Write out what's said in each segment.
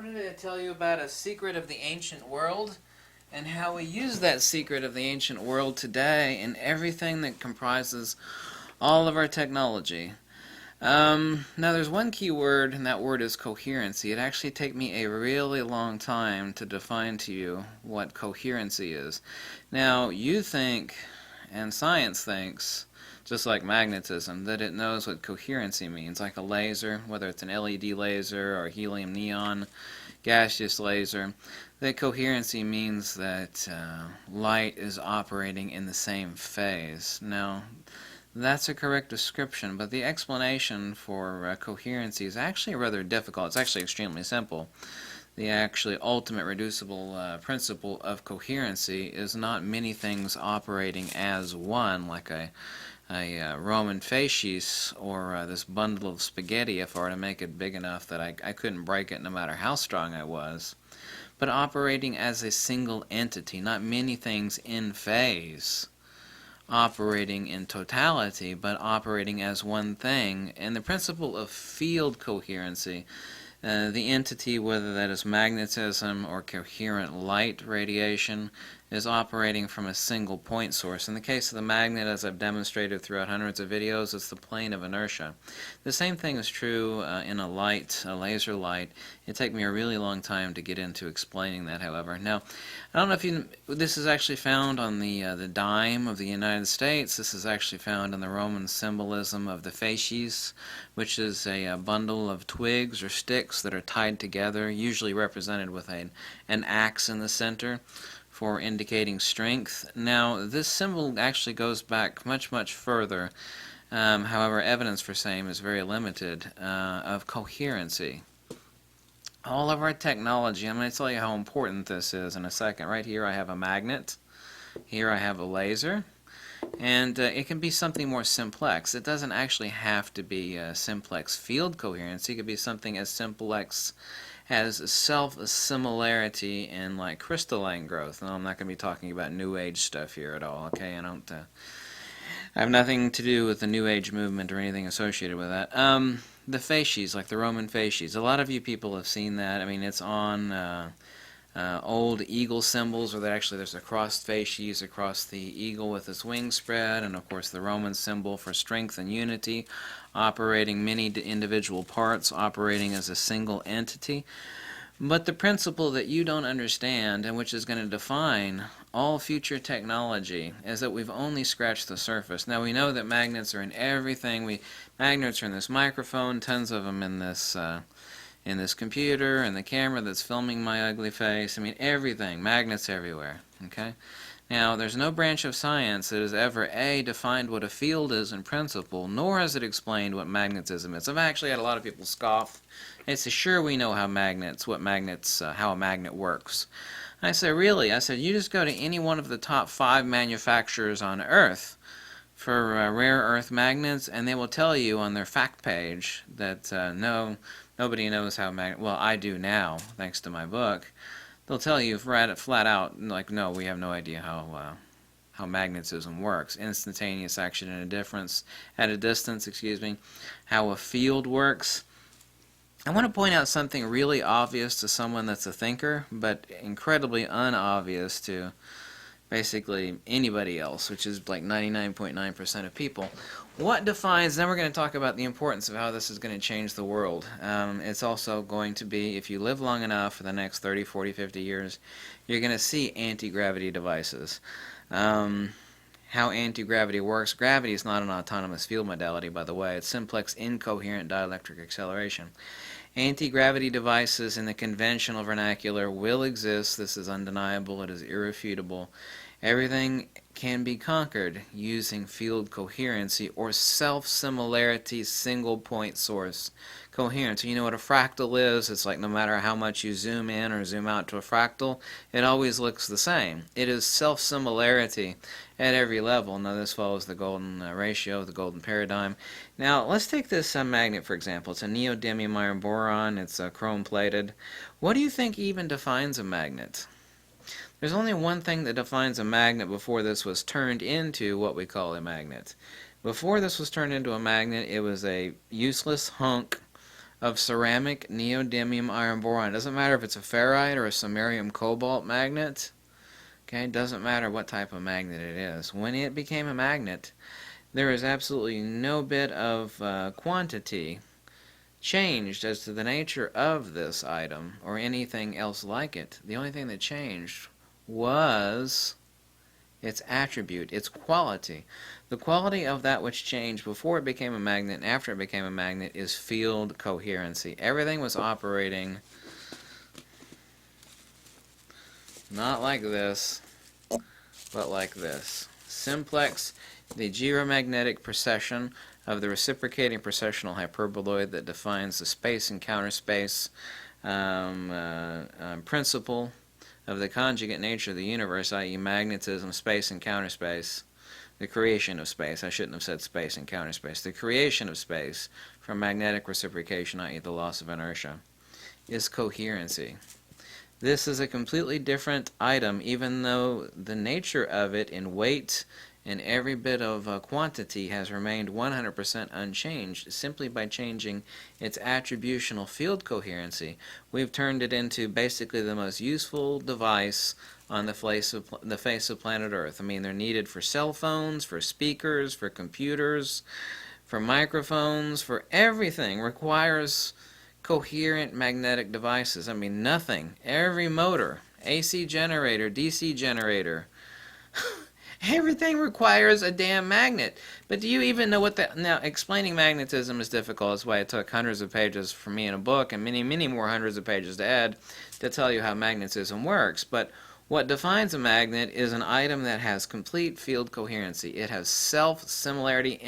wanted to tell you about a secret of the ancient world and how we use that secret of the ancient world today in everything that comprises all of our technology. Now there's one key word, and that word is coherency. It actually took me a really long time to define to you what coherency is. Now, you think, and science thinks, just like magnetism, that it knows what coherency means, like a laser, whether it's an LED laser or helium neon gaseous laser. That coherency means that light is operating in the same phase. Now, that's a correct description, but the explanation for coherency is actually rather difficult. It's actually extremely simple. The actually ultimate reducible principle of coherency is not many things operating as one, like a Roman facies or this bundle of spaghetti if I were to make it big enough that I couldn't break it no matter how strong I was, but operating as a single entity, not many things in phase operating in totality, but operating as one thing. And the principle of field coherency, the entity, whether that is magnetism or coherent light radiation, is operating from a single point source. In the case of the magnet, as I've demonstrated throughout hundreds of videos, it's the plane of inertia. The same thing is true in a laser light. It took me a really long time to get into explaining that, however. Now, I don't know if this is actually found on the dime of the United States. This is actually found in the Roman symbolism of the facies, which is a bundle of twigs or sticks that are tied together, usually represented with an axe in the center, for indicating strength. Now, this symbol actually goes back much, much further. However, evidence for same is very limited of coherency. All of our technology, I'm going to tell you how important this is in a second. Right here I have a magnet. Here I have a laser. And it can be something more simplex. It doesn't actually have to be simplex field coherency. It could be something as simplex as self-similarity in like crystalline growth. No, I'm not going to be talking about New Age stuff here at all, okay? I have nothing to do with the New Age movement or anything associated with that. The facies, like the Roman facies. A lot of you people have seen that. I mean, it's on old eagle symbols, where there's a crossed facies across the eagle with its wings spread, and of course the Roman symbol for strength and unity, operating many individual parts, operating as a single entity. But the principle that you don't understand, and which is going to define all future technology, is that we've only scratched the surface. Now, we know that magnets are in everything. Magnets are in this microphone, tons of them in this computer, and the camera that's filming my ugly face. I mean, everything. Magnets everywhere. Okay? Now, there's no branch of science that has ever, A, defined what a field is in principle, nor has it explained what magnetism is. I've actually had a lot of people scoff and say, sure, we know how a magnet works. I say, really? I said, you just go to any one of the top 5 manufacturers on Earth for rare earth magnets, and they will tell you on their fact page that nobody knows how well, I do now, thanks to my book. They'll tell you flat out, like, no, we have no idea how magnetism works. Instantaneous action at a distance, how a field works. I want to point out something really obvious to someone that's a thinker, but incredibly unobvious to basically anybody else, which is like 99.9% of people. What defines, then we're going to talk about the importance of how this is going to change the world. It's also going to be, if you live long enough for the next 30, 40, 50 years, you're going to see anti-gravity devices. How anti-gravity works. Gravity is not an autonomous field modality, by the way. It's simplex incoherent dielectric acceleration. Anti-gravity devices in the conventional vernacular will exist. This is undeniable. It is irrefutable. Everything can be conquered using field coherency or self-similarity single point source coherence. You know what a fractal is? It's like no matter how much you zoom in or zoom out to a fractal, it always looks the same. It is self-similarity at every level. Now this follows the golden ratio, the golden paradigm. Now let's take this magnet for example. It's a neodymium iron boron. It's chrome plated. What do you think even defines a magnet? There's only one thing that defines a magnet before this was turned into what we call a magnet. Before this was turned into a magnet, it was a useless hunk of ceramic neodymium iron boron. It doesn't matter if it's a ferrite or a samarium cobalt magnet. Okay, it doesn't matter what type of magnet it is. When it became a magnet, there is absolutely no bit of quantity changed as to the nature of this item or anything else like it. The only thing that changed was its attribute, its quality. The quality of that which changed before it became a magnet and after it became a magnet is field coherency. Everything was operating not like this, but like this. Simplex, the geomagnetic precession of the reciprocating precessional hyperboloid that defines the space and counterspace principle of the conjugate nature of the universe, i.e. magnetism, space and counterspace, the creation of space. I shouldn't have said space and counterspace. The creation of space from magnetic reciprocation, i.e. the loss of inertia, is coherency. This is a completely different item, even though the nature of it in weight and every bit of quantity has remained 100% unchanged. Simply by changing its attributional field coherency, we've turned it into basically the most useful device on the face of planet Earth. I mean, they're needed for cell phones, for speakers, for computers, for microphones, for everything. Requires coherent magnetic devices. I mean, nothing. Every motor, AC generator, DC generator, everything requires a damn magnet. But do you even know what that... Now, explaining magnetism is difficult. That's why it took hundreds of pages for me in a book and many, many more hundreds of pages to add to tell you how magnetism works. But what defines a magnet is an item that has complete field coherency. It has self-similarity,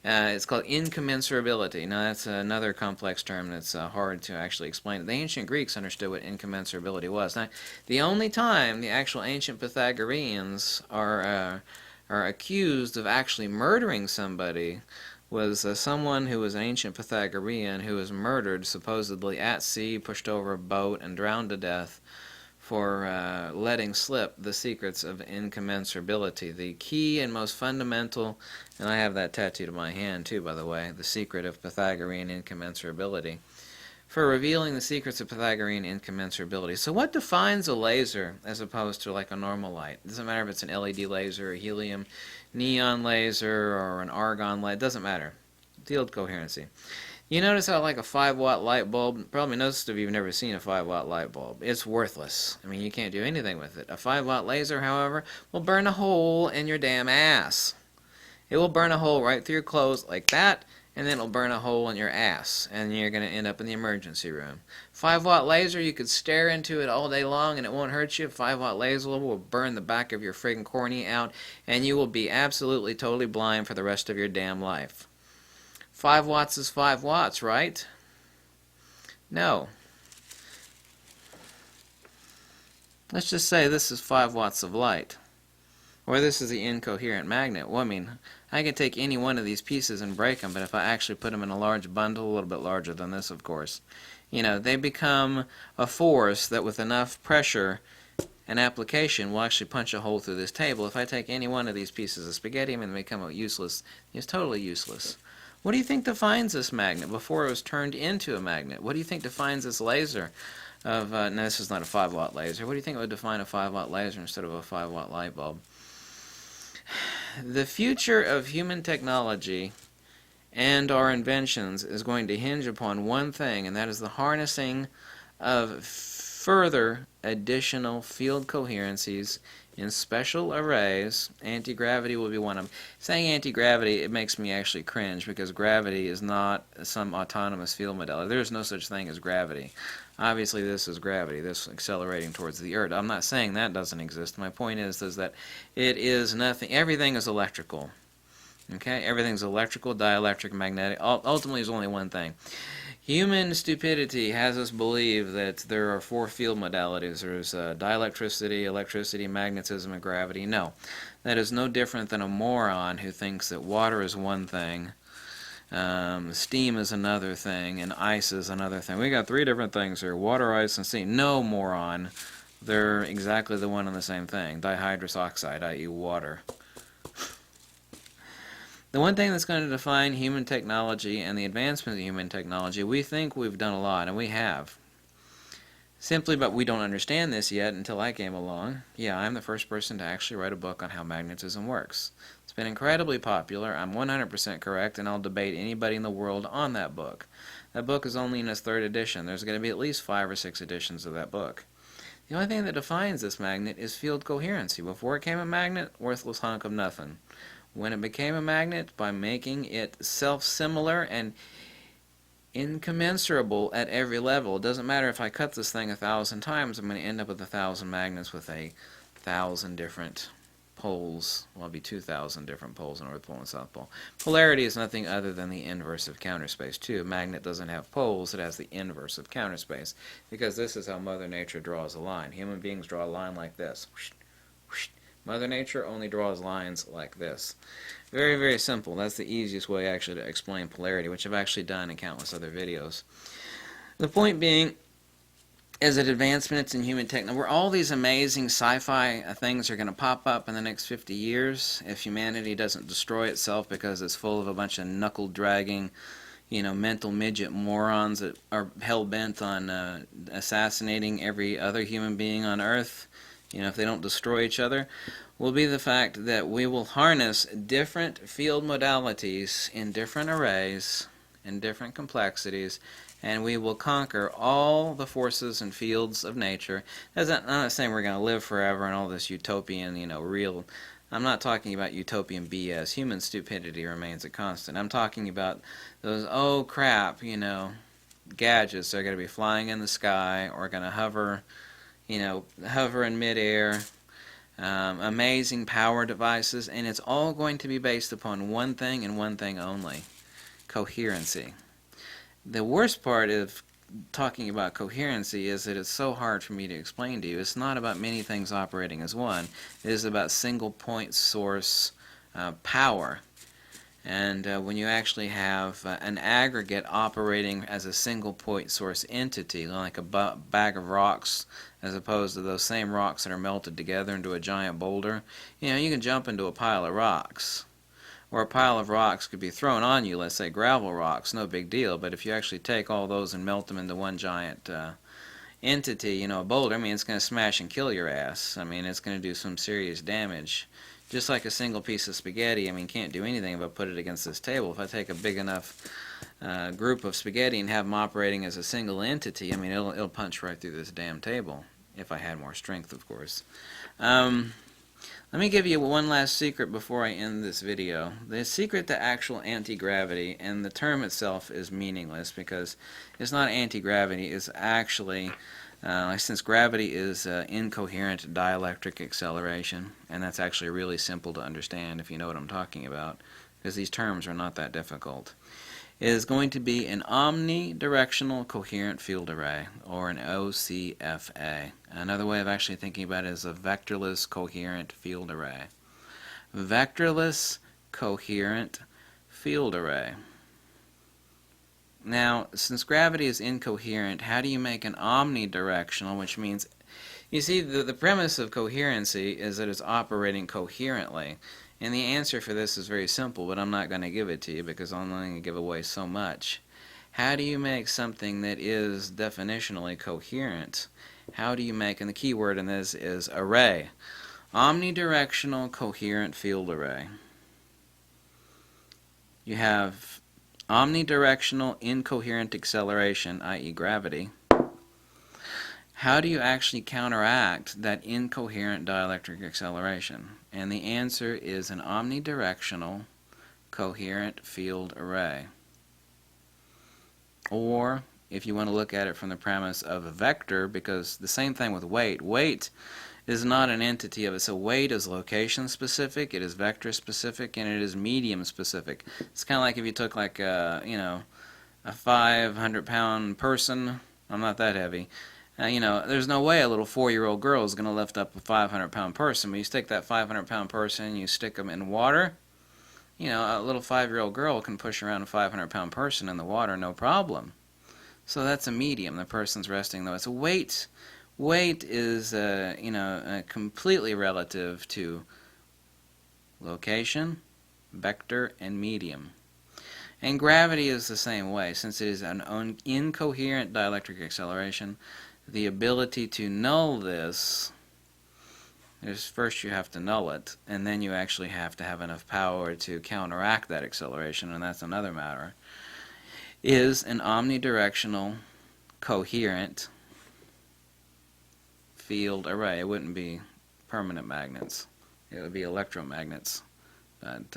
it's called incommensurability. Now, that's another complex term that's hard to actually explain. The ancient Greeks understood what incommensurability was. Now, the only time the actual ancient Pythagoreans are accused of actually murdering somebody was someone who was an ancient Pythagorean who was murdered supposedly at sea, pushed over a boat, and drowned to death for letting slip the secrets of incommensurability. The key and most fundamental, and I have that tattooed on my hand too, by the way, the secret of Pythagorean incommensurability, for revealing the secrets of Pythagorean incommensurability. So what defines a laser as opposed to like a normal light? It doesn't matter if it's an LED laser, a helium neon laser, or an argon light. It doesn't matter. Field coherency. You notice how like a 5-watt light bulb, probably most of you have never seen a 5-watt light bulb. It's worthless. I mean, you can't do anything with it. A 5-watt laser, however, will burn a hole in your damn ass. It will burn a hole right through your clothes like that, and then it'll burn a hole in your ass, and you're going to end up in the emergency room. 5-watt laser, you could stare into it all day long and it won't hurt you. 5-watt laser will burn the back of your friggin' cornea out, and you will be absolutely totally blind for the rest of your damn life. 5 watts is 5 watts, right? No. Let's just say this is 5 watts of light. Or this is the incoherent magnet. Well, I mean, I can take any one of these pieces and break them, but if I actually put them in a large bundle, a little bit larger than this, of course, you know, they become a force that with enough pressure and application will actually punch a hole through this table. If I take any one of these pieces of spaghetti and they become useless, it's totally useless. What do you think defines this magnet before it was turned into a magnet? What do you think defines this laser of, no, this is not a 5-watt laser. What do you think would define a 5-watt laser instead of a 5-watt light bulb? The future of human technology and our inventions is going to hinge upon one thing, and that is the harnessing of further additional field coherencies in special arrays. Antigravity will be one of them. Saying antigravity, it makes me actually cringe because gravity is not some autonomous field modality. There is no such thing as gravity. Obviously, this is gravity, this accelerating towards the Earth. I'm not saying that doesn't exist. My point is that it is nothing. Everything is electrical. Okay? Everything's electrical, dielectric, magnetic. Ultimately, there's only one thing. Human stupidity has us believe that there are 4 field modalities. There's dielectricity, electricity, magnetism, and gravity. No. That is no different than a moron who thinks that water is one thing, steam is another thing, and ice is another thing. We got 3 different things here: water, ice, and steam. No, moron. They're exactly the one and the same thing. Dihydrous oxide, i.e. water. The one thing that's going to define human technology and the advancement of human technology, we think we've done a lot, and we have. Simply, but we don't understand this yet until I came along. Yeah, I'm the first person to actually write a book on how magnetism works. It's been incredibly popular. I'm 100% correct, and I'll debate anybody in the world on that book. That book is only in its 3rd edition. There's going to be at least 5 or 6 editions of that book. The only thing that defines this magnet is field coherency. Before it became a magnet, worthless hunk of nothing. When it became a magnet, by making it self-similar and incommensurable at every level. It doesn't matter if I cut this thing 1,000 times, I'm going to end up with 1,000 magnets with 1,000 different poles. Well, it'll be 2,000 different poles, North Pole and South Pole. Polarity is nothing other than the inverse of counter space, too. A magnet doesn't have poles, it has the inverse of counter space, because this is how Mother Nature draws a line. Human beings draw a line like this. Whoosh, whoosh. Mother Nature only draws lines like this. Very, very simple. That's the easiest way actually to explain polarity, which I've actually done in countless other videos. The point being is that advancements in human technology, where all these amazing sci-fi things are going to pop up in the next 50 years if humanity doesn't destroy itself because it's full of a bunch of knuckle-dragging, mental midget morons that are hell-bent on assassinating every other human being on Earth, if they don't destroy each other, will be the fact that we will harness different field modalities in different arrays, in different complexities, and we will conquer all the forces and fields of nature. I'm not saying we're going to live forever and all this utopian, real. I'm not talking about utopian BS. Human stupidity remains a constant. I'm talking about those, oh crap, gadgets that are going to be flying in the sky or going to hover in midair, amazing power devices, and it's all going to be based upon one thing and one thing only: coherency. The worst part of talking about coherency is that it's so hard for me to explain to you. It's not about many things operating as one. It is about single point source power. And when you actually have an aggregate operating as a single point source entity, like a bag of rocks, as opposed to those same rocks that are melted together into a giant boulder, you can jump into a pile of rocks. Or a pile of rocks could be thrown on you, let's say gravel rocks, no big deal, but if you actually take all those and melt them into one giant entity, a boulder, it's going to smash and kill your ass. It's going to do some serious damage. Just like a single piece of spaghetti, can't do anything but put it against this table. If I take a big enough group of spaghetti and have them operating as a single entity, it'll punch right through this damn table. If I had more strength, of course. Let me give you one last secret before I end this video. The secret to actual anti-gravity, and the term itself is meaningless because it's not anti-gravity, it's actually, since gravity is incoherent dielectric acceleration, and that's actually really simple to understand if you know what I'm talking about, because these terms are not that difficult, is going to be an omnidirectional coherent field array, or an OCFA. Another way of actually thinking about it is a vectorless coherent field array. Vectorless coherent field array. Now, since gravity is incoherent, how do you make an omnidirectional, which means, you see, the premise of coherency is that it's operating coherently. And the answer for this is very simple, but I'm not going to give it to you because I'm only going to give away so much. How do you make something that is definitionally coherent? How do you make, and the key word in this is array, omnidirectional coherent field array. You have omnidirectional incoherent acceleration, i.e. gravity. How do you actually counteract that incoherent dielectric acceleration? And the answer is an omnidirectional coherent field array. Or, if you want to look at it from the premise of a vector, because the same thing with weight. Weight is not an entity of it. So weight is location specific, it is vector specific, and it is medium specific. It's kind of like if you took like a 500-pound person. I'm not that heavy. There's no way a little 4-year-old girl is going to lift up a 500-pound person. But you stick that 500-pound person, you stick them in water, a little 5-year-old girl can push around a 500-pound person in the water, no problem. So that's a medium. The person's resting though. It's a weight. Weight is, completely relative to location, vector, and medium. And gravity is the same way. Since it is an incoherent dielectric acceleration, the ability to null this is, first you have to null it, and then you actually have to have enough power to counteract that acceleration, and that's another matter, is an omnidirectional coherent field array. It wouldn't be permanent magnets. It would be electromagnets. But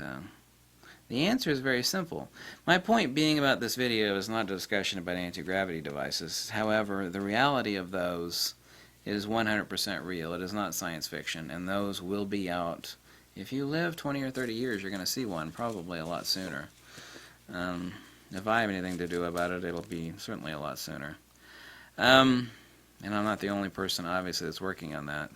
the answer is very simple. My point being about this video is not a discussion about anti-gravity devices. However, the reality of those is 100% real. It is not science fiction, and those will be out. If you live 20 or 30 years, you're going to see one, probably a lot sooner. If I have anything to do about it, it'll be certainly a lot sooner. And I'm not the only person, obviously, that's working on that.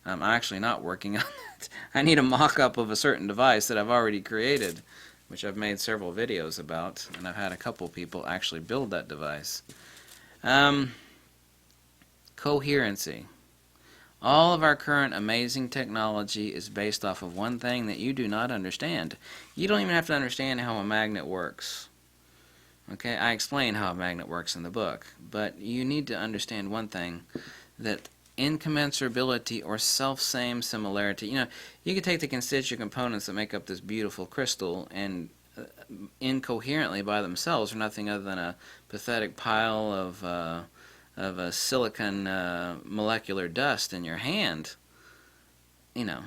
I'm actually not working on it. I need a mock-up of a certain device that I've already created, which I've made several videos about, and I've had a couple people actually build that device. Coherency. All of our current amazing technology is based off of one thing that you do not understand. You don't even have to understand how a magnet works. Okay, I explain how a magnet works in the book, but you need to understand one thing, that incommensurability or self-same similarity. You know, you could take the constituent components that make up this beautiful crystal and incoherently by themselves are nothing other than a pathetic pile of a silicon molecular dust in your hand. You know,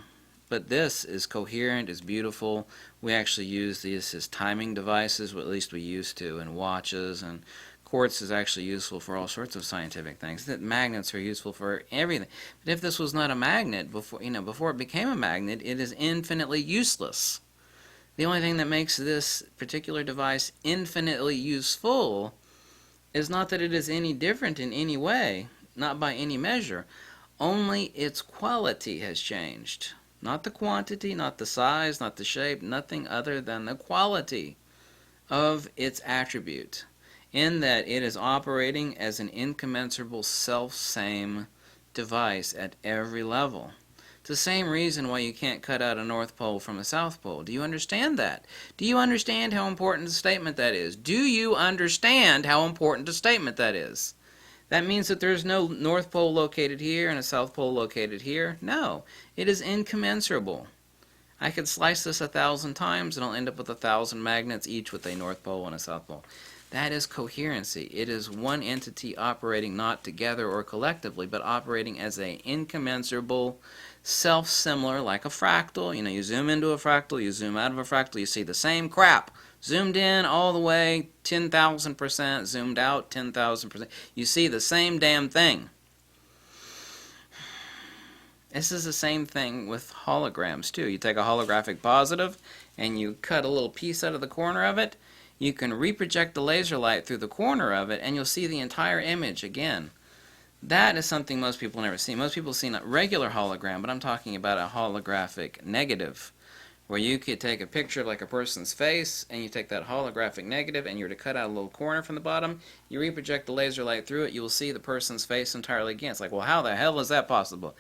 but this is coherent, is beautiful. We actually use these as timing devices, well, at least we used to, in watches, and quartz is actually useful for all sorts of scientific things. That magnets are useful for everything. But if this was not a magnet before, before it became a magnet, it is infinitely useless. The only thing that makes this particular device infinitely useful is not that it is any different in any way, not by any measure. Only its quality has changed. Not the quantity, not the size, not the shape, nothing other than the quality of its attribute, in that it is operating as an incommensurable self-same device at every level. It's the same reason why you can't cut out a North Pole from a South Pole. Do you understand that? Do you understand how important a statement that is? Do you understand how important a statement that is? That means that there's no North Pole located here and a South Pole located here? No. It is incommensurable. I could slice this 1,000 times and I'll end up with 1,000 magnets, each with a North Pole and a South Pole. That is coherency. It is one entity operating not together or collectively, but operating as an incommensurable, self-similar, like a fractal. You know, you zoom into a fractal, you zoom out of a fractal, you see the same crap. Zoomed in all the way 10,000%, zoomed out 10,000%. You see the same damn thing. This is the same thing with holograms too. You take a holographic positive and you cut a little piece out of the corner of it. You can reproject the laser light through the corner of it and you'll see the entire image again. That is something most people never see. Most people see a regular hologram, but I'm talking about a holographic negative, where you could take a picture of like a person's face, and you take that holographic negative, and you're to cut out a little corner from the bottom, you reproject the laser light through it, you will see the person's face entirely again. It's like, well, how the hell is that possible?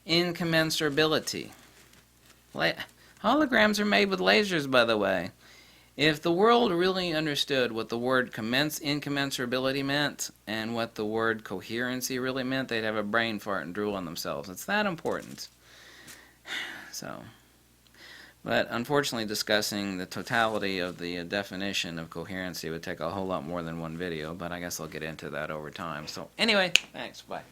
Incommensurability. Holograms are made with lasers, by the way. If the world really understood what the word incommensurability meant and what the word coherency really meant, they'd have a brain fart and drool on themselves. It's that important. So... But unfortunately, discussing the totality of the definition of coherency would take a whole lot more than one video, but I guess I'll get into that over time. So anyway, thanks. Bye.